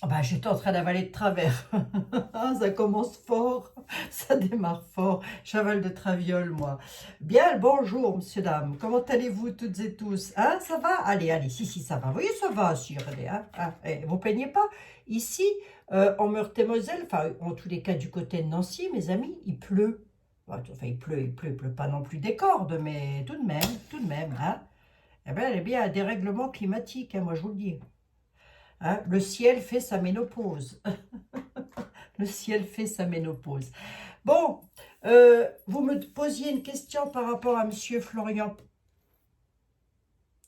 Ah bah, j'étais en train d'avaler de travers. Ça commence fort, ça démarre fort. J'avale de traviole, moi. Bien, le bonjour, monsieur, dame. Comment allez-vous toutes et tous? Hein, ça va? Allez, allez, si, si, ça va. Oui, ça va, si, regardez. Hein. Vous plaignez pas? Ici, en Meurthe-et-Moselle, enfin, en tous les cas, du côté de Nancy, mes amis, il pleut. Enfin, il pleut pas non plus des cordes, mais tout de même, hein. Eh bien, il y a un dérèglement climatique, hein, moi, je vous le dis. Hein, le ciel fait sa ménopause. Le ciel fait sa ménopause. Bon, vous me posiez une question par rapport à Monsieur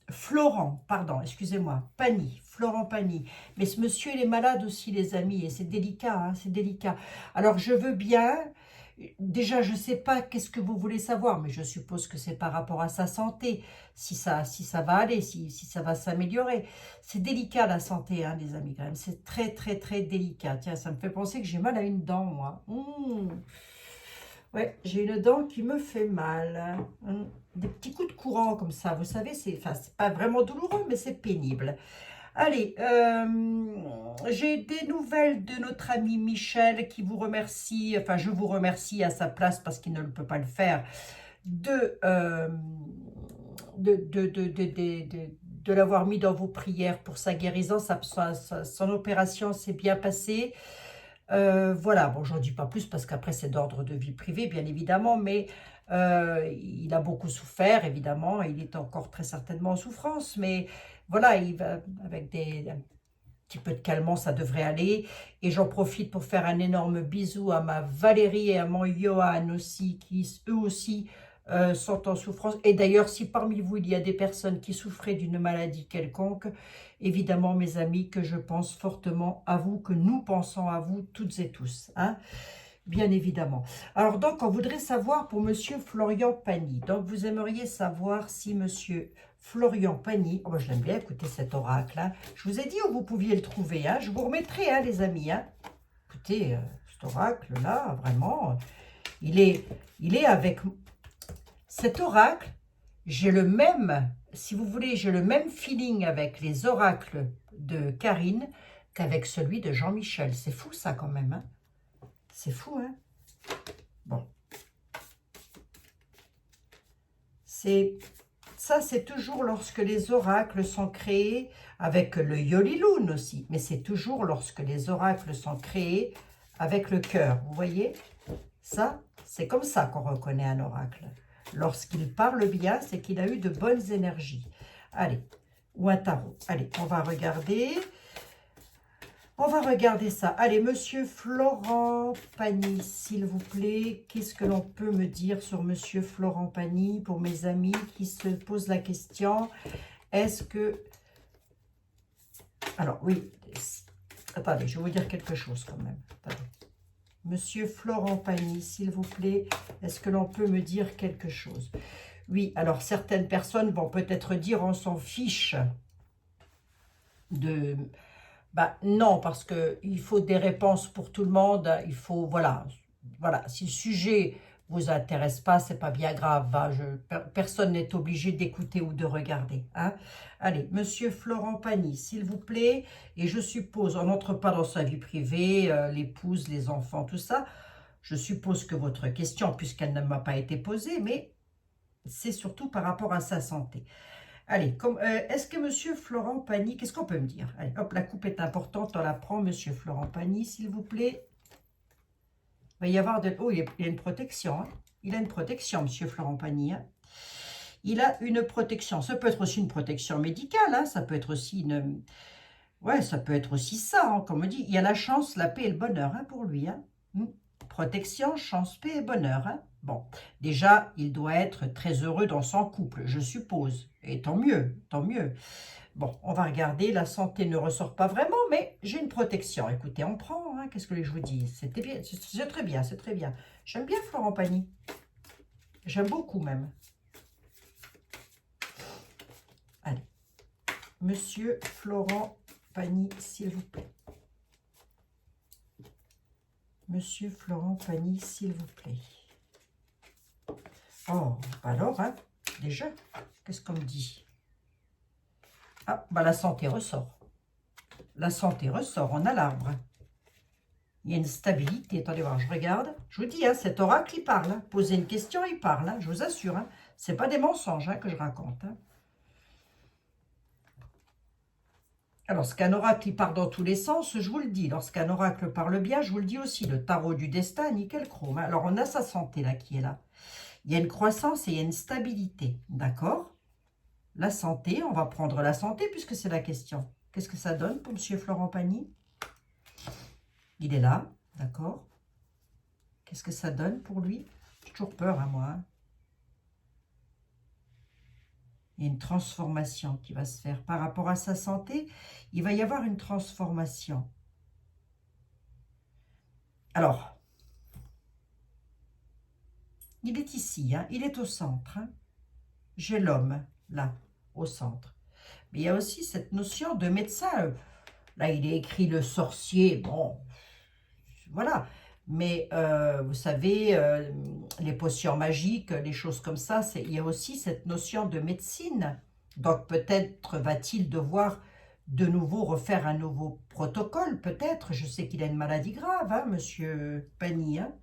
Florent, pardon, excusez-moi, Pagny, Florent Pagny. Mais ce monsieur, il est malade aussi, les amis, et c'est délicat, hein, c'est délicat. Alors, je veux bien, déjà, je ne sais pas qu'est-ce que vous voulez savoir, mais je suppose que c'est par rapport à sa santé, si ça va aller, si ça va s'améliorer. C'est délicat, la santé, hein, les amis, quand même. C'est très, très, très délicat. Tiens, ça me fait penser que j'ai mal à une dent, moi. Ouais, j'ai une dent qui me fait mal. Des petits coups de courant comme ça, vous savez, c'est pas vraiment douloureux, mais c'est pénible. Allez, j'ai des nouvelles de notre ami Michel qui vous remercie, enfin je vous remercie à sa place parce qu'il ne peut pas le faire, de, euh, de l'avoir mis dans vos prières pour sa guérison. Son opération s'est bien passée. Voilà, bon, j'en dis pas plus parce qu'après c'est d'ordre de vie privée, bien évidemment, mais il a beaucoup souffert, évidemment, il est encore très certainement en souffrance, mais voilà, il va avec un petit peu de calmant, ça devrait aller. Et j'en profite pour faire un énorme bisou à ma Valérie et à mon Johan aussi, qui eux aussi sont en souffrance. Et d'ailleurs, si parmi vous, il y a des personnes qui souffraient d'une maladie quelconque, évidemment, mes amis, que je pense fortement à vous, que nous pensons à vous toutes et tous, hein, bien évidemment. Alors donc, on voudrait savoir pour Monsieur Florian Pagny. Donc, vous aimeriez savoir si Monsieur Florian Pagny, oh, je l'aime bien écouter cet oracle, hein. Je vous ai dit où vous pouviez le trouver, hein. Je vous remettrai, hein, les amis, hein. Écoutez, cet oracle-là, vraiment, il est, il est avec... Cet oracle, j'ai le même, si vous voulez, j'ai le même feeling avec les oracles de Karine qu'avec celui de Jean-Michel. C'est fou ça quand même, hein. C'est fou, hein. Bon. Ça, c'est toujours lorsque les oracles sont créés, avec le Yoliloun aussi, mais c'est toujours lorsque les oracles sont créés avec le cœur. Vous voyez? Ça, c'est comme ça qu'on reconnaît un oracle. Lorsqu'il parle bien, c'est qu'il a eu de bonnes énergies. Allez, ou un tarot. Allez, on va regarder. On va regarder ça. Allez, Monsieur Florent Pagny, s'il vous plaît. Qu'est-ce que l'on peut me dire sur Monsieur Florent Pagny pour mes amis qui se posent la question? Est-ce que... Alors, oui. Attendez, je vais vous dire quelque chose quand même. Attendez. Monsieur Florent Pagny, s'il vous plaît, est-ce que l'on peut me dire quelque chose? Oui, alors certaines personnes vont peut-être dire on s'en fiche de... Bah, non, parce qu'il faut des réponses pour tout le monde. Il faut, voilà, voilà. Si le sujet vous intéresse pas, c'est pas bien grave. Hein, personne n'est obligé d'écouter ou de regarder. Hein. Allez, Monsieur Florent Pagny, s'il vous plaît. Et je suppose, on n'entre pas dans sa vie privée, l'épouse, les enfants, tout ça. Je suppose que votre question, puisqu'elle ne m'a pas été posée, mais c'est surtout par rapport à sa santé. Allez, est-ce que Monsieur Florent Pagny, qu'est-ce qu'on peut me dire? Allez, hop, la coupe est importante, on la prend, Monsieur Florent Pagny, s'il vous plaît. Il va y avoir de... Oh, il a une protection, hein. Il a une protection, Monsieur Florent Pagny, hein. Il a une protection. Ça peut être aussi une protection médicale, hein. Ça peut être aussi une... Ouais, ça peut être aussi ça, hein, comme on dit. Il y a la chance, la paix et le bonheur, hein, pour lui, hein. Protection, chance, paix et bonheur, hein. Bon, déjà, il doit être très heureux dans son couple, je suppose. Et tant mieux, tant mieux. Bon, on va regarder, la santé ne ressort pas vraiment, mais j'ai une protection. Écoutez, on prend, hein, qu'est-ce que je vous dis? C'était bien, c'est très bien, c'est très bien. J'aime bien Florent Pagny. J'aime beaucoup même. Allez, Monsieur Florent Pagny, s'il vous plaît. Monsieur Florent Pagny, s'il vous plaît. Oh, alors, hein, déjà, qu'est-ce qu'on me dit? Ah, bah la santé ressort. La santé ressort, on a l'arbre. Il y a une stabilité. Attendez voir, je regarde. Je vous dis, hein, cet oracle, il parle. Hein. Posez une question, il parle. Hein, je vous assure. Hein. Ce n'est pas des mensonges hein, que je raconte. Hein. Alors, ce qu'un oracle, il part dans tous les sens, je vous le dis. Lorsqu'un oracle parle bien, je vous le dis aussi. Le tarot du destin, nickel chrome. Hein. Alors, on a sa santé là qui est là. Il y a une croissance et il y a une stabilité. D'accord? La santé, on va prendre la santé puisque c'est la question. Qu'est-ce que ça donne pour M. Florent Pagny? Il est là, d'accord? Qu'est-ce que ça donne pour lui? J'ai toujours peur à moi. Hein. Il y a une transformation qui va se faire. Par rapport à sa santé, il va y avoir une transformation. Alors, il est ici, hein, il est au centre. Hein. J'ai l'homme, là, au centre. Mais il y a aussi cette notion de médecin. Là, il est écrit le sorcier. Bon, voilà. Mais vous savez, les potions magiques, les choses comme ça, il y a aussi cette notion de médecine. Donc peut-être va-t-il devoir de nouveau refaire un nouveau protocole, peut-être. Je sais qu'il a une maladie grave, hein, monsieur Pagny. Hein.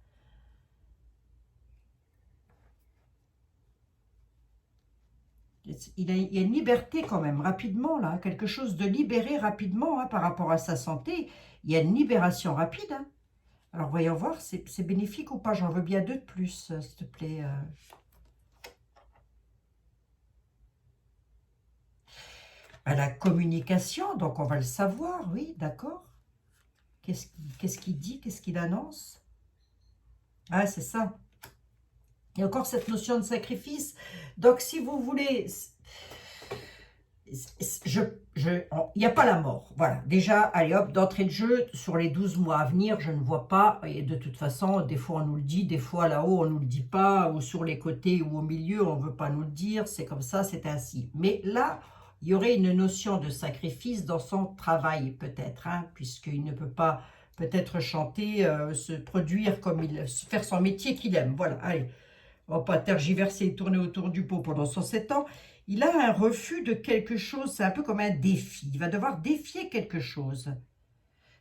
Il y a une liberté quand même, rapidement, là. Quelque chose de libéré rapidement hein, par rapport à sa santé. Il y a une libération rapide, hein. Alors, voyons voir, c'est bénéfique ou pas? J'en veux bien deux de plus, s'il te plaît. À la communication, donc on va le savoir, oui, d'accord. Qu'est-ce qu'il dit? Qu'est-ce qu'il annonce? Ah, c'est ça. Il y a encore cette notion de sacrifice. Donc, si vous voulez... il n'y a pas la mort. Voilà. Déjà, allez hop, d'entrée de jeu, sur les 12 mois à venir, je ne vois pas. Et de toute façon, des fois on nous le dit, des fois là-haut on ne nous le dit pas, ou sur les côtés ou au milieu, on ne veut pas nous le dire. C'est comme ça, c'est ainsi. Mais là, il y aurait une notion de sacrifice dans son travail, peut-être, hein, puisqu'il ne peut pas peut-être chanter, se produire comme faire son métier qu'il aime. Voilà, allez. On ne va pas tergiverser et tourner autour du pot pendant 107 ans. Il a un refus de quelque chose, c'est un peu comme un défi. Il va devoir défier quelque chose,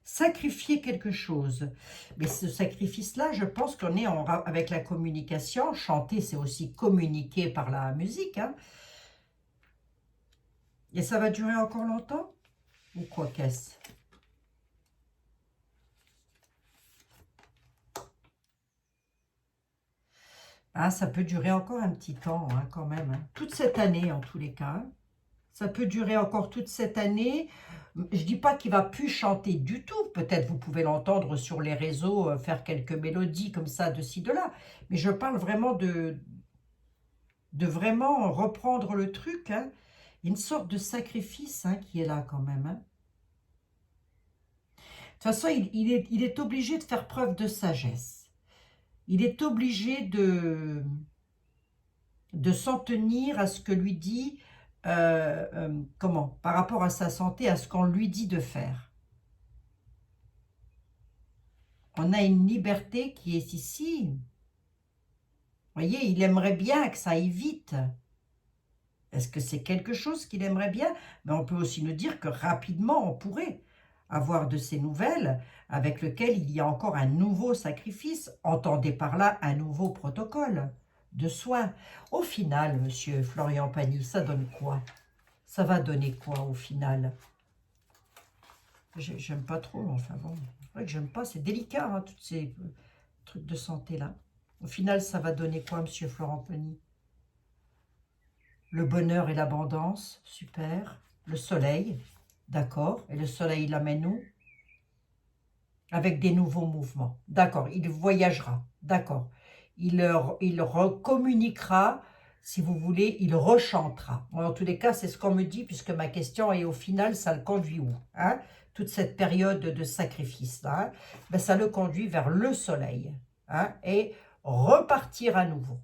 sacrifier quelque chose. Mais ce sacrifice-là, je pense qu'on est avec la communication. Chanter, c'est aussi communiquer par la musique. Hein. Et ça va durer encore longtemps? Ou quoi qu'est-ce? Ah, ça peut durer encore un petit temps, hein, quand même. Hein. Toute cette année, en tous les cas. Hein. Ça peut durer encore toute cette année. Je ne dis pas qu'il ne va plus chanter du tout. Peut-être vous pouvez l'entendre sur les réseaux, faire quelques mélodies comme ça, de ci, de là. Mais je parle vraiment de vraiment reprendre le truc. Hein. Une sorte de sacrifice hein, qui est là quand même. Hein. De toute façon, il est obligé de faire preuve de sagesse. Il est obligé de s'en tenir à ce que lui dit, comment, par rapport à sa santé, à ce qu'on lui dit de faire. On a une liberté qui est ici. Vous voyez, il aimerait bien que ça aille vite. Est-ce que c'est quelque chose qu'il aimerait bien? Mais on peut aussi nous dire que rapidement, on pourrait avoir de ces nouvelles avec lesquelles il y a encore un nouveau sacrifice. Entendez par là un nouveau protocole de soins. Au final, monsieur Florian Pagny, ça donne quoi? Ça va donner quoi au final? J'aime pas trop, enfin bon. C'est vrai que j'aime pas, c'est délicat, hein, tous ces trucs de santé-là. Au final, ça va donner quoi, monsieur Florent Pagny? Le bonheur et l'abondance, super. Le soleil, d'accord. Et le soleil l'amène où? Avec des nouveaux mouvements. D'accord, il voyagera, d'accord. Il recommuniquera, si vous voulez, il rechantera. Bon, en tous les cas, c'est ce qu'on me dit, puisque ma question est au final, ça le conduit où hein? Toute cette période de sacrifice, là, hein, ben, ça le conduit vers le soleil. Hein, et repartir à nouveau.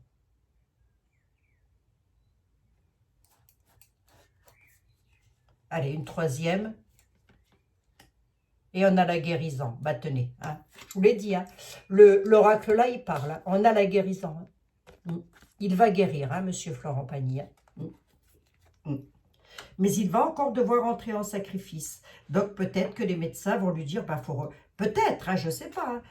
Allez, une troisième. Et on a la guérison. Bah tenez, hein. Je vous l'ai dit, hein. L'oracle là, il parle. Hein. On a la guérison. Hein. Il va guérir, hein, monsieur Florent Pagny. Hein. Mais il va encore devoir entrer en sacrifice. Donc peut-être que les médecins vont lui dire, bah, peut-être, hein, je ne sais pas, hein,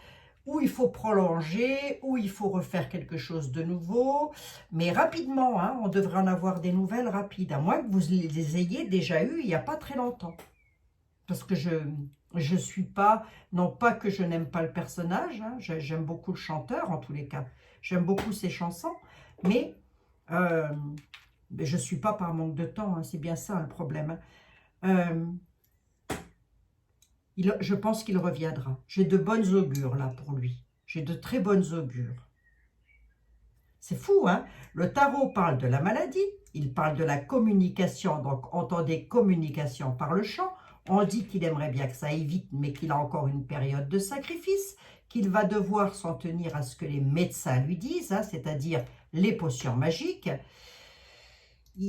ou il faut prolonger, ou il faut refaire quelque chose de nouveau. Mais rapidement, hein, on devrait en avoir des nouvelles rapides, à moins que vous les ayez déjà eues il n'y a pas très longtemps. Parce que je suis pas, non pas que je n'aime pas le personnage, hein, j'aime beaucoup le chanteur en tous les cas, j'aime beaucoup ses chansons, mais je ne suis pas par manque de temps, hein, c'est bien ça le problème. Hein. Je pense qu'il reviendra. J'ai de bonnes augures là pour lui. J'ai de très bonnes augures. C'est fou, hein? Le tarot parle de la maladie, il parle de la communication, donc entendez communication par le chant. On dit qu'il aimerait bien que ça aille vite, mais qu'il a encore une période de sacrifice, qu'il va devoir s'en tenir à ce que les médecins lui disent, hein, c'est-à-dire les potions magiques.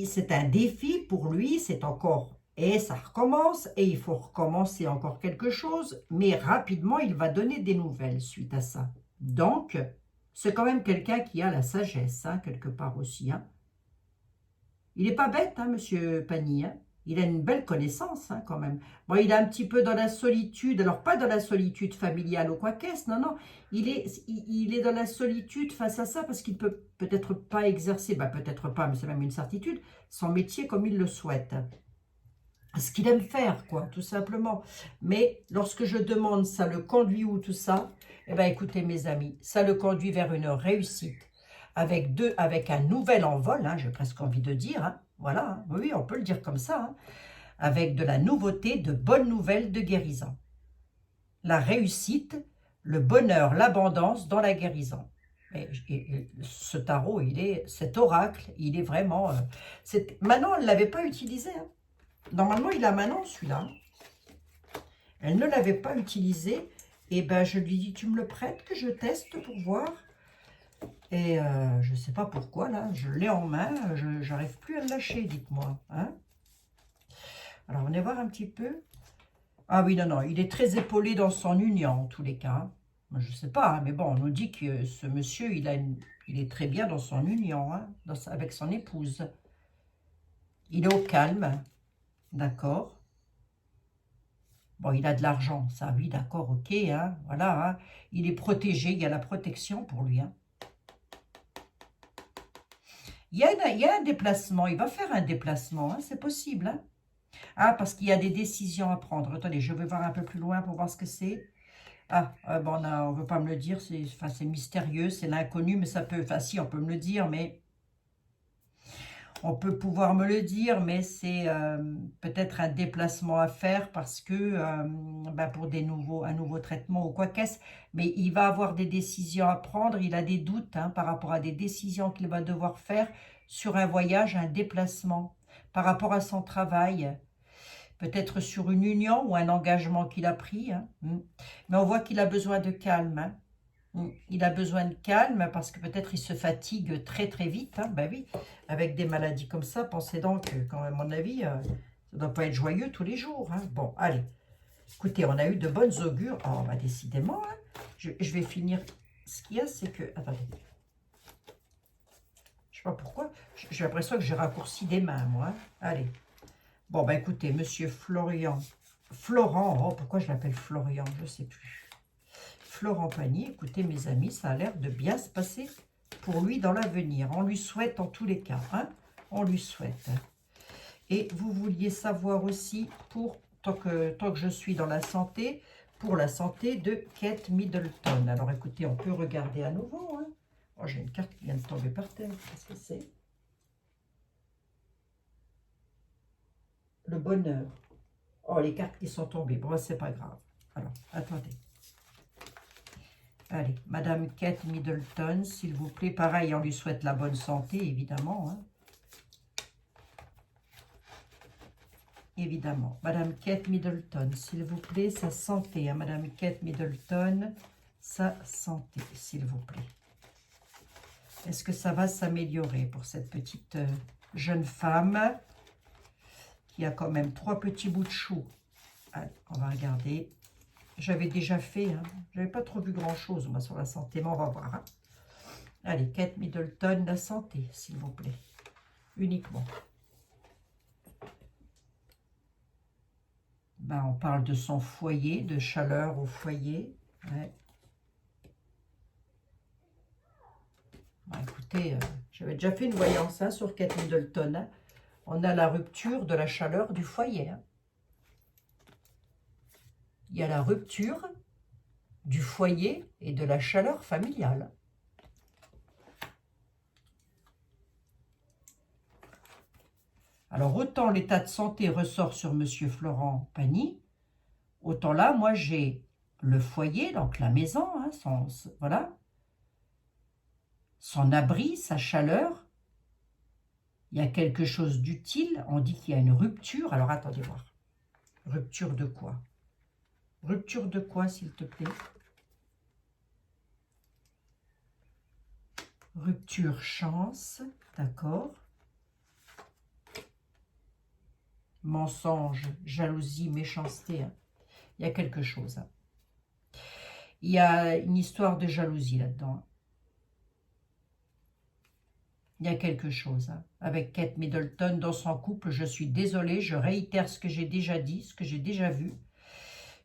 C'est un défi pour lui, c'est encore... Et ça recommence, et il faut recommencer encore quelque chose, mais rapidement, il va donner des nouvelles suite à ça. Donc, c'est quand même quelqu'un qui a la sagesse, hein, quelque part aussi. Hein. Il n'est pas bête, hein, Monsieur Pagny. Hein. Il a une belle connaissance, hein, quand même. Bon, il est un petit peu dans la solitude, alors pas dans la solitude familiale ou quoi qu'est-ce, non, non. Il est dans la solitude face à ça parce qu'il peut peut-être pas exercer, bah, peut-être pas, mais c'est même une certitude, son métier comme il le souhaite. Ce qu'il aime faire, quoi, tout simplement. Mais lorsque je demande ça le conduit où tout ça, eh bien écoutez mes amis, ça le conduit vers une réussite avec un nouvel envol, hein, j'ai presque envie de dire, hein, voilà, hein, oui, on peut le dire comme ça, hein, avec de la nouveauté, de bonnes nouvelles de guérison. La réussite, le bonheur, l'abondance dans la guérison. Et ce tarot, cet oracle, il est vraiment... Manon, elle ne l'avait pas utilisé, hein. Normalement, il a Manon, celui-là. Elle ne l'avait pas utilisé. Et ben, je lui dis, tu me le prêtes que je teste pour voir. Et je ne sais pas pourquoi, là. Je l'ai en main. Je n'arrive plus à le lâcher, dites-moi. Hein, alors, on va voir un petit peu. Ah oui, non, non. Il est très épaulé dans son union, en tous les cas. Je ne sais pas, hein, mais bon, on nous dit que ce monsieur, il est très bien dans son union, hein, avec son épouse. Il est au calme. D'accord. Bon, il a de l'argent, ça, oui, d'accord, ok, hein, voilà, hein. Il est protégé, il y a la protection pour lui. Hein. Il y a un déplacement, il va faire un déplacement, hein, c'est possible. Hein. Ah, parce qu'il y a des décisions à prendre. Attendez, je vais voir un peu plus loin pour voir ce que c'est. Ah, bon, on ne veut pas me le dire, c'est mystérieux, c'est l'inconnu, mais ça peut, enfin si, on peut me le dire, mais... On peut pouvoir me le dire, mais c'est peut-être un déplacement à faire parce que pour un nouveau traitement ou quoi qu'est-ce. Mais il va avoir des décisions à prendre. Il a des doutes hein, par rapport à des décisions qu'il va devoir faire sur un voyage, un déplacement, par rapport à son travail. Peut-être sur une union ou un engagement qu'il a pris. Hein. Mais on voit qu'il a besoin de calme. Hein. Il a besoin de calme parce que peut-être il se fatigue très très vite. Hein. Ben oui, avec des maladies comme ça, pensez donc quand même, à mon avis, ça ne doit pas être joyeux tous les jours. Hein. Bon, allez. Écoutez, on a eu de bonnes augures. Oh, bah, décidément, hein. Je vais finir. Ce qu'il y a, c'est que... Attendez. Je ne sais pas pourquoi. J'ai l'impression que j'ai raccourci des mains, moi. Hein. Allez. Bon, bah écoutez, monsieur Florian. Florent, oh, pourquoi je l'appelle Florian? Je ne sais plus. Florent Pagny, écoutez mes amis, ça a l'air de bien se passer pour lui dans l'avenir. On lui souhaite en tous les cas, hein, on lui souhaite. Et vous vouliez savoir aussi, tant que je suis dans la santé, pour la santé de Kate Middleton. Alors écoutez, on peut regarder à nouveau. Hein. Oh, j'ai une carte qui vient de tomber par terre, qu'est-ce que c'est? Le bonheur. Oh, les cartes qui sont tombées, bon, c'est pas grave. Alors, attendez. Allez, Madame Kate Middleton, s'il vous plaît. Pareil, on lui souhaite la bonne santé, évidemment. Hein. Évidemment. Madame Kate Middleton, s'il vous plaît, sa santé. Hein. Madame Kate Middleton, sa santé, s'il vous plaît. Est-ce que ça va s'améliorer pour cette petite jeune femme qui a quand même 3 petits bouts de chou? Allez, on va regarder. J'avais déjà fait, hein. Je n'avais pas trop vu grand-chose moi sur la santé, mais on va voir. Hein. Allez, Kate Middleton, la santé, s'il vous plaît. Uniquement. Ben, on parle de son foyer, de chaleur au foyer. Ouais. Ben, écoutez, j'avais déjà fait une voyance hein, sur Kate Middleton. Hein. On a la rupture de la chaleur du foyer. Hein. Il y a la rupture du foyer et de la chaleur familiale. Alors, autant l'état de santé ressort sur Monsieur Florent Pagny, autant là, moi, j'ai le foyer, donc la maison, hein, voilà, son abri, sa chaleur. Il y a quelque chose d'utile. On dit qu'il y a une rupture. Alors, attendez voir. Rupture de quoi? Rupture de quoi, s'il te plaît? Rupture, chance, d'accord. Mensonge, jalousie, méchanceté. Hein. Il y a quelque chose. Hein. Il y a une histoire de jalousie là-dedans. Hein. Il y a quelque chose. Hein. Avec Kate Middleton dans son couple, je suis désolée, je réitère ce que j'ai déjà dit, ce que j'ai déjà vu.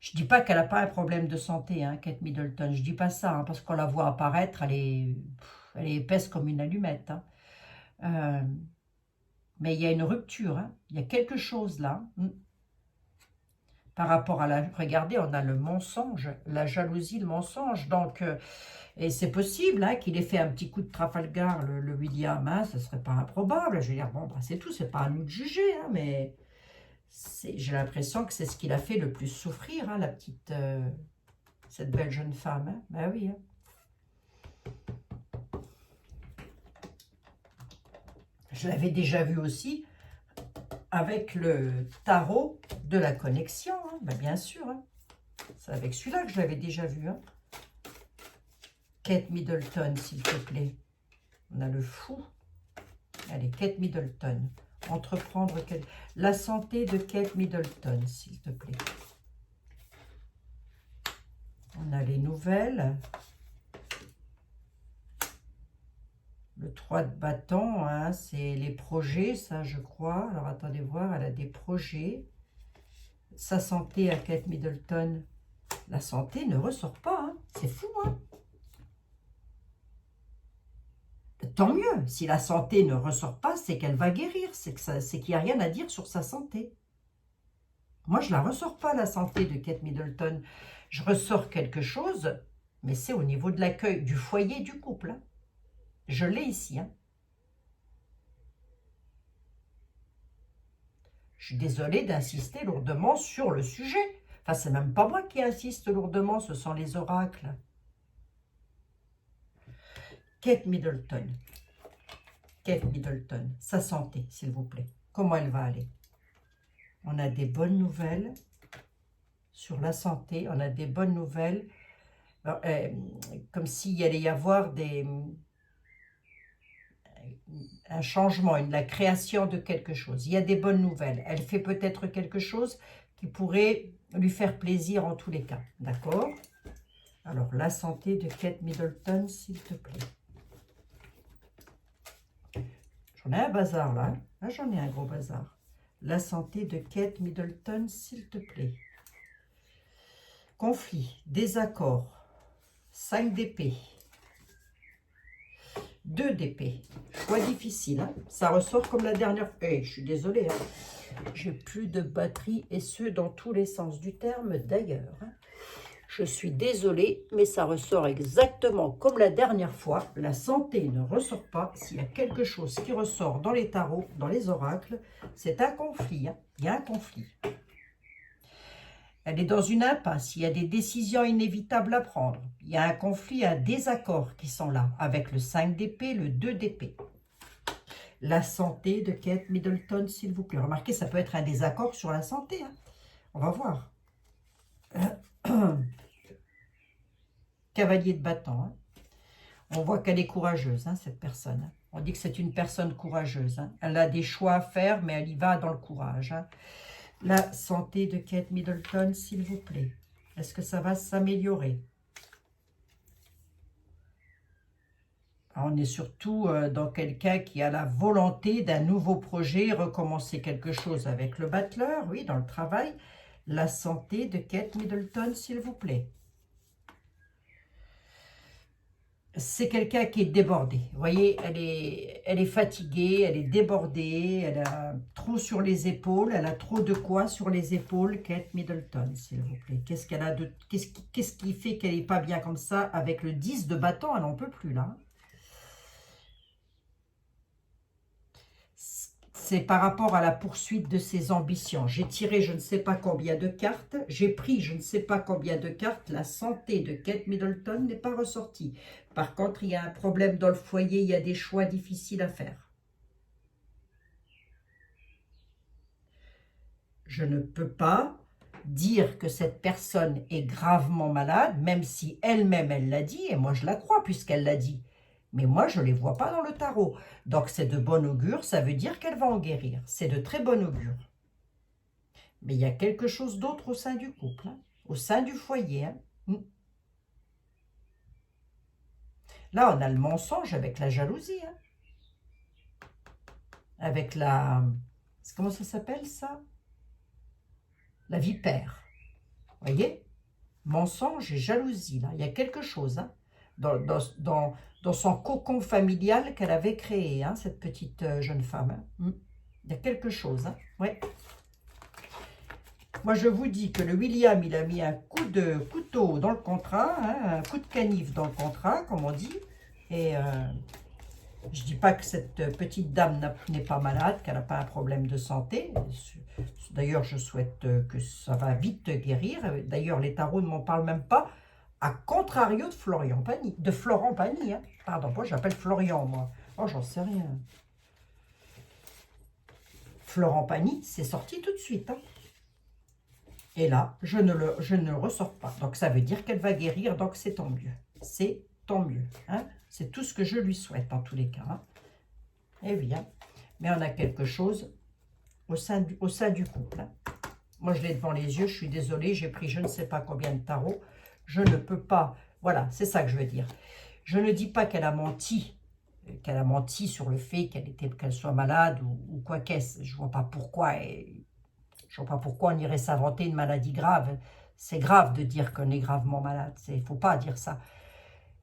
Je ne dis pas qu'elle n'a pas un problème de santé, hein, Kate Middleton. Je ne dis pas ça, hein, parce qu'on la voit apparaître, elle est épaisse comme une allumette. Hein. Mais il y a une rupture, hein. Il y a quelque chose là. Par rapport à la... Regardez, on a le mensonge, la jalousie, le mensonge. Donc, et c'est possible hein, qu'il ait fait un petit coup de Trafalgar, le William. Hein, ce ne serait pas improbable. Je veux dire, bon, bah, c'est tout, c'est pas à nous de juger. Hein, mais j'ai l'impression que c'est ce qui l'a fait le plus souffrir, hein, la petite... cette belle jeune femme. Hein. Ben oui. Hein. Je l'avais déjà vu aussi avec le tarot de la connexion, hein. Ben bien sûr. Hein. C'est avec celui-là que je l'avais déjà vu. Hein. Kate Middleton, s'il te plaît. On a le fou. Allez, Kate Middleton. Entreprendre la santé de Kate Middleton, s'il te plaît. On a les nouvelles. Le 3 de bâton, hein, c'est les projets, ça je crois. Alors attendez voir, elle a des projets. Sa santé à Kate Middleton. La santé ne ressort pas, hein. C'est fou, hein. Tant mieux, si la santé ne ressort pas, c'est qu'elle va guérir, c'est qu'il n'y a rien à dire sur sa santé. Moi, je ne la ressors pas, la santé de Kate Middleton. Je ressors quelque chose, mais c'est au niveau de l'accueil, du foyer, du couple. Hein. Je l'ai ici. Hein. Je suis désolée d'insister lourdement sur le sujet. Enfin, c'est même pas moi qui insiste lourdement, ce sont les oracles. Kate Middleton. Kate Middleton, sa santé, s'il vous plaît. Comment elle va aller? On a des bonnes nouvelles sur la santé. On a des bonnes nouvelles. Alors, comme s'il allait y avoir un changement, la création de quelque chose. Il y a des bonnes nouvelles. Elle fait peut-être quelque chose qui pourrait lui faire plaisir en tous les cas. D'accord? Alors, la santé de Kate Middleton, s'il te plaît. J'en ai un bazar là. Là, j'en ai un gros bazar. La santé de Kate Middleton, s'il te plaît. Conflit, désaccord, 5 d'épée, 2 d'épée. Choix difficile. Hein. Ça ressort comme la dernière fois. Je suis désolée. Hein. J'ai plus de batterie et ce dans tous les sens du terme d'ailleurs. Hein. Je suis désolée, mais ça ressort exactement comme la dernière fois. La santé ne ressort pas. S'il y a quelque chose qui ressort dans les tarots, dans les oracles, c'est un conflit. Hein. Il y a un conflit. Elle est dans une impasse. Il y a des décisions inévitables à prendre. Il y a un conflit, un désaccord qui sont là, avec le 5 d'épée, le 2 d'épée. La santé de Kate Middleton, s'il vous plaît. Remarquez, ça peut être un désaccord sur la santé. Hein. On va voir. Cavalier de bâton. Hein. On voit qu'elle est courageuse, hein, cette personne. On dit que c'est une personne courageuse. Hein. Elle a des choix à faire, mais elle y va dans le courage. Hein. La santé de Kate Middleton, s'il vous plaît. Est-ce que ça va s'améliorer? On est surtout dans quelqu'un qui a la volonté d'un nouveau projet, recommencer quelque chose avec le battleur, oui, dans le travail. la santé de Kate Middleton, s'il vous plaît. C'est quelqu'un qui est débordé. Vous voyez, elle est fatiguée, elle est débordée, elle a trop sur les épaules, elle a trop de quoi sur les épaules, Kate Middleton, s'il vous plaît. Qu'est-ce qui fait qu'elle n'est pas bien comme ça avec le 10 de bâton, elle n'en peut plus là. C'est par rapport à la poursuite de ses ambitions. J'ai tiré je ne sais pas combien de cartes, j'ai pris je ne sais pas combien de cartes, la santé de Kate Middleton n'est pas ressortie. Par contre, il y a un problème dans le foyer, il y a des choix difficiles à faire. Je ne peux pas dire que cette personne est gravement malade, même si elle-même elle l'a dit, et moi je la crois puisqu'elle l'a dit. Mais moi, je ne les vois pas dans le tarot. Donc, c'est de bon augure, ça veut dire qu'elle va en guérir. C'est de très bon augure. Mais il y a quelque chose d'autre au sein du couple, hein, au sein du foyer. Hein. Là, on a le mensonge avec la jalousie. Hein. Avec la... Comment ça s'appelle, ça? La vipère. Vous voyez? Mensonge et jalousie, là. Il y a quelque chose, hein, dans son cocon familial qu'elle avait créé, hein, cette petite jeune femme. Hein. Il y a quelque chose, hein. Ouais. Moi, je vous dis que le William, il a mis un coup de couteau dans le contrat, hein, un coup de canif dans le contrat, comme on dit. Et je ne dis pas que cette petite dame n'est pas malade, qu'elle n'a pas un problème de santé. D'ailleurs, je souhaite que ça va vite guérir. D'ailleurs, les tarots ne m'en parlent même pas, à contrario de Florian Pagny. De Florent Pagny, hein. Pardon, moi j'appelle Florian, moi. Oh, j'en sais rien. Florent Pagny, c'est sorti tout de suite, hein. Et là, je ne le ressors pas. Donc, ça veut dire qu'elle va guérir, donc c'est tant mieux. C'est tant mieux, hein. C'est tout ce que je lui souhaite, en tous les cas. Hein. Eh bien, mais on a quelque chose au sein du couple. Hein. Moi, je l'ai devant les yeux, je suis désolée, j'ai pris je ne sais pas combien de tarots. Je ne peux pas... Voilà, c'est ça que je veux dire. Je ne dis pas qu'elle a menti sur le fait qu'elle soit malade ou quoi qu'est-ce. Je ne vois pas pourquoi... Je ne vois pas pourquoi on irait s'inventer une maladie grave. C'est grave de dire qu'on est gravement malade. Il ne faut pas dire ça.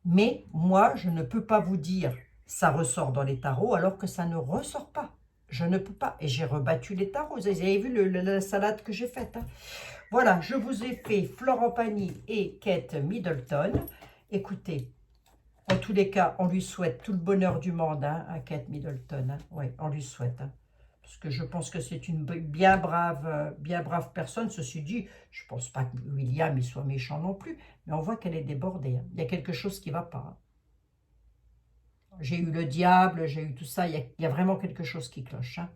Mais moi, je ne peux pas vous dire ça ressort dans les tarots alors que ça ne ressort pas. Je ne peux pas. Et j'ai rebattu les tarots. Vous avez vu la salade que j'ai faite. Hein. Voilà, je vous ai fait Florent Pagny et Kate Middleton. Écoutez, en tous les cas, on lui souhaite tout le bonheur du monde hein, à Kate Middleton. Hein. Oui, on lui souhaite. Hein. Parce que je pense que c'est une bien brave personne. Ceci dit, je ne pense pas que William il soit méchant non plus, mais on voit qu'elle est débordée. Hein. Il y a quelque chose qui ne va pas. Hein. J'ai eu le diable, j'ai eu tout ça, il y a vraiment quelque chose qui cloche. Hein.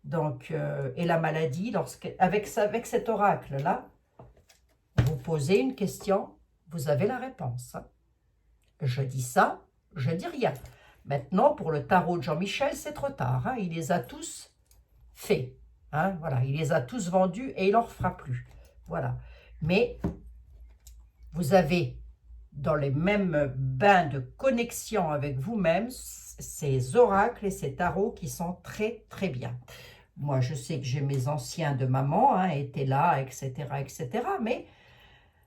Donc, et la maladie, avec cet oracle-là, vous posez une question, vous avez la réponse. Hein. Je dis ça, je dis rien. Maintenant, pour le tarot de Jean-Michel, c'est trop tard. Hein. Il les a tous fait. Hein, voilà, il les a tous vendus et il n'en refera plus. Voilà. Mais vous avez dans les mêmes bains de connexion avec vous-même ces oracles et ces tarots qui sont très très bien. Moi, je sais que j'ai mes anciens de maman, hein, étaient là, etc., etc. Mais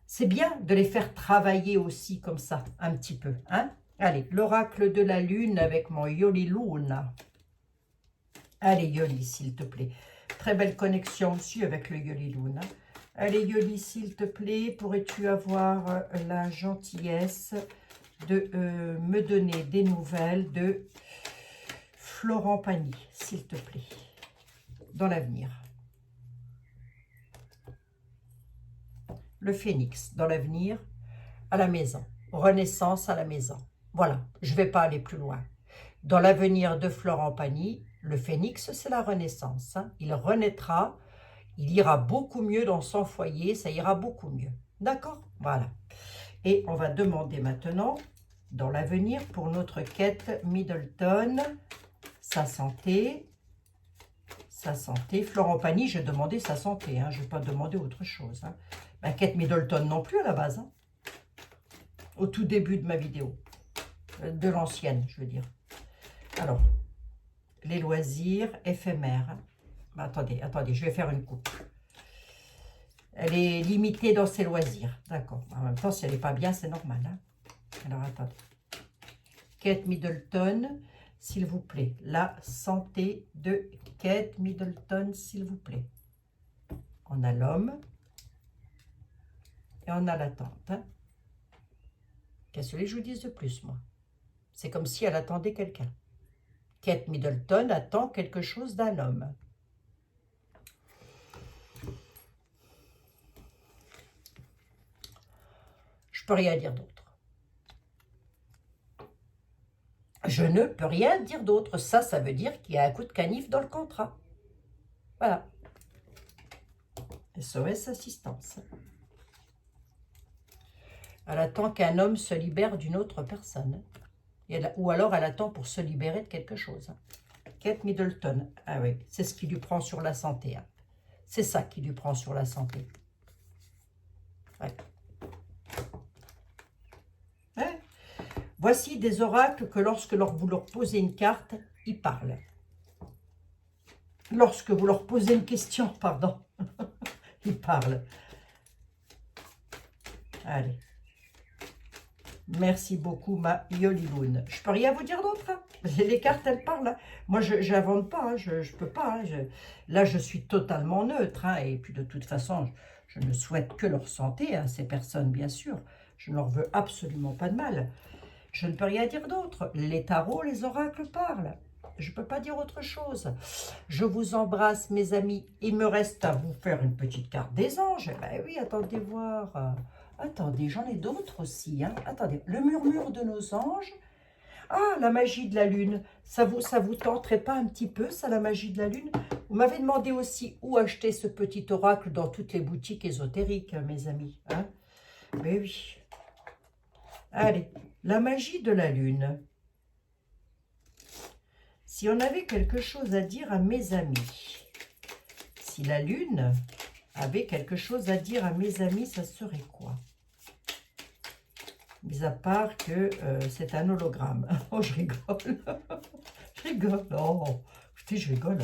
c'est bien de les faire travailler aussi comme ça, un petit peu. Hein. Allez, l'oracle de la lune avec mon Yoli Luna. Allez, Yoli, s'il te plaît. Très belle connexion aussi avec le Yoli Luna. Allez, Yoli, s'il te plaît, pourrais-tu avoir la gentillesse de me donner des nouvelles de Florent Pagny, s'il te plaît, dans l'avenir. Le phénix, dans l'avenir, à la maison. Renaissance à la maison. Voilà, je ne vais pas aller plus loin. Dans l'avenir de Florent Pagny, le phénix, c'est la renaissance. Hein. Il renaîtra, il ira beaucoup mieux dans son foyer, ça ira beaucoup mieux. D'accord? Voilà. Et on va demander maintenant, dans l'avenir, pour notre Kate Middleton, sa santé. Florent Pagny, j'ai demandé sa santé, hein. Je ne vais pas demander autre chose. Hein. Ben, Kate Middleton non plus à la base. Hein. Au tout début de ma vidéo. De l'ancienne, je veux dire. Alors, les loisirs éphémères. Hein. Attendez, je vais faire une coupe. Elle est limitée dans ses loisirs. D'accord. En même temps, si elle n'est pas bien, c'est normal. Hein. Alors, attendez. Kate Middleton, s'il vous plaît. La santé de Kate Middleton, s'il vous plaît. On a l'homme. Et on a la tante. Hein. Qu'est-ce que je vous dise de plus, moi? C'est comme si elle attendait quelqu'un. Kate Middleton attend quelque chose d'un homme. Je ne peux rien dire d'autre. Je ne peux rien dire d'autre. Ça veut dire qu'il y a un coup de canif dans le contrat. Voilà. SOS assistance. Elle attend qu'un homme se libère d'une autre personne. Ou alors elle attend pour se libérer de quelque chose. Kate Middleton. Ah oui, c'est ce qui lui prend sur la santé. Hein. C'est ça qui lui prend sur la santé. Ouais. Ouais. Voici des oracles que lorsque vous leur posez une carte, ils parlent. Lorsque vous leur posez une question, pardon, ils parlent. Allez. Merci beaucoup, ma Yoliboun. Je peux rien vous dire d'autre. Hein. Les cartes, elles parlent. Hein. Moi, je n'invente pas. Hein. Je ne peux pas. Hein. Là, je suis totalement neutre. Hein. Et puis, de toute façon, je ne souhaite que leur santé à ces personnes, bien sûr. Je ne leur veux absolument pas de mal. Je ne peux rien dire d'autre. Les tarots, les oracles parlent. Je ne peux pas dire autre chose. Je vous embrasse, mes amis. Il me reste à vous faire une petite carte des anges. Ben oui, attendez voir. Attendez, j'en ai d'autres aussi. Hein. Attendez, le murmure de nos anges. Ah, la magie de la lune. Ça vous tenterait pas un petit peu, ça, la magie de la lune? Vous m'avez demandé aussi où acheter ce petit oracle dans toutes les boutiques ésotériques, mes amis. Hein. Mais oui. Allez, la magie de la lune. Si on avait quelque chose à dire à mes amis, si la lune avait quelque chose à dire à mes amis, ça serait quoi? Mis à part que c'est un hologramme. Oh, je rigole. Je rigole. Oh, écoutez, je rigole.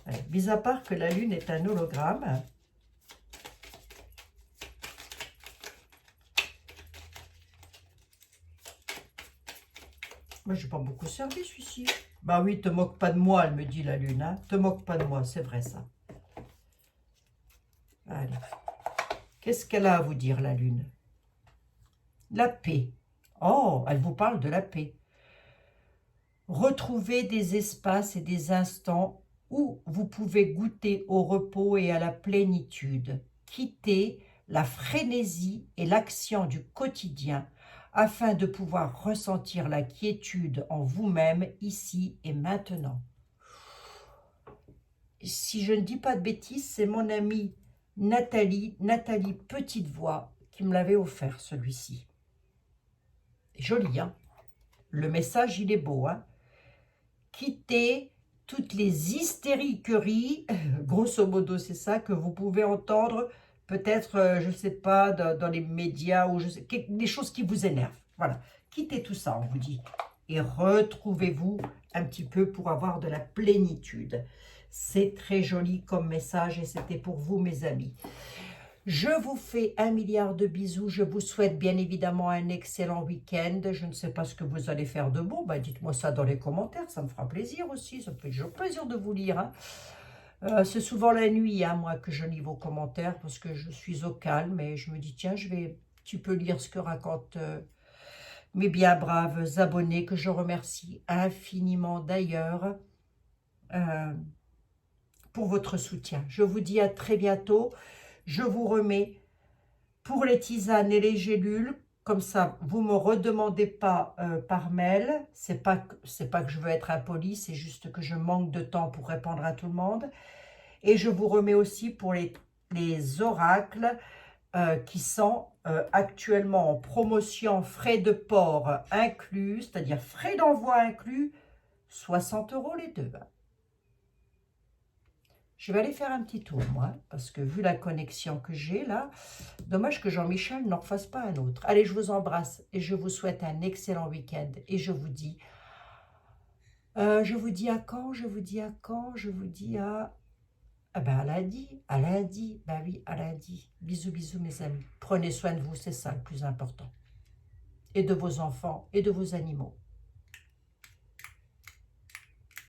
Ouais, mis à part que la lune est un hologramme. Moi, je n'ai pas beaucoup servi, celui-ci. Bah oui, te moque pas de moi, elle me dit la lune. Hein. Te moque pas de moi, c'est vrai ça. Allez. Qu'est-ce qu'elle a à vous dire, la lune? La paix. Oh, elle vous parle de la paix. Retrouvez des espaces et des instants où vous pouvez goûter au repos et à la plénitude. Quittez la frénésie et l'action du quotidien afin de pouvoir ressentir la quiétude en vous-même ici et maintenant. Si je ne dis pas de bêtises, c'est mon amie Nathalie Petite Voix, qui me l'avait offert, celui-ci. Joli, hein? Le message, il est beau, hein? Quittez toutes les hystériqueries, grosso modo, c'est ça, que vous pouvez entendre, peut-être, je ne sais pas, dans les médias, ou des choses qui vous énervent. Voilà, quittez tout ça, on vous dit. Et retrouvez-vous un petit peu pour avoir de la plénitude. C'est très joli comme message et c'était pour vous, mes amis. Je vous fais 1 milliard de bisous. Je vous souhaite bien évidemment un excellent week-end. Je ne sais pas ce que vous allez faire de beau. Bah, dites-moi ça dans les commentaires. Ça me fera plaisir aussi. Ça me fait toujours plaisir de vous lire. Hein. C'est souvent la nuit, hein, moi, que je lis vos commentaires parce que je suis au calme et je me dis, tiens, je vais un petit peu lire ce que racontent mes bien braves abonnés que je remercie infiniment d'ailleurs pour votre soutien. Je vous dis à très bientôt. Je vous remets pour les tisanes et les gélules. Comme ça, vous ne me redemandez pas par mail. C'est pas que je veux être impolie, c'est juste que je manque de temps pour répondre à tout le monde. Et je vous remets aussi pour les oracles qui sont actuellement en promotion, frais de port inclus, c'est-à-dire frais d'envoi inclus, 60 € les deux. Je vais aller faire un petit tour, moi, parce que vu la connexion que j'ai là, dommage que Jean-Michel n'en fasse pas un autre. Allez, je vous embrasse et je vous souhaite un excellent week-end. Et je vous dis à quand? Je vous dis à Ah ben, elle a dit, bah oui, elle a dit. Bisous, bisous mes amis. Prenez soin de vous, c'est ça le plus important. Et de vos enfants et de vos animaux.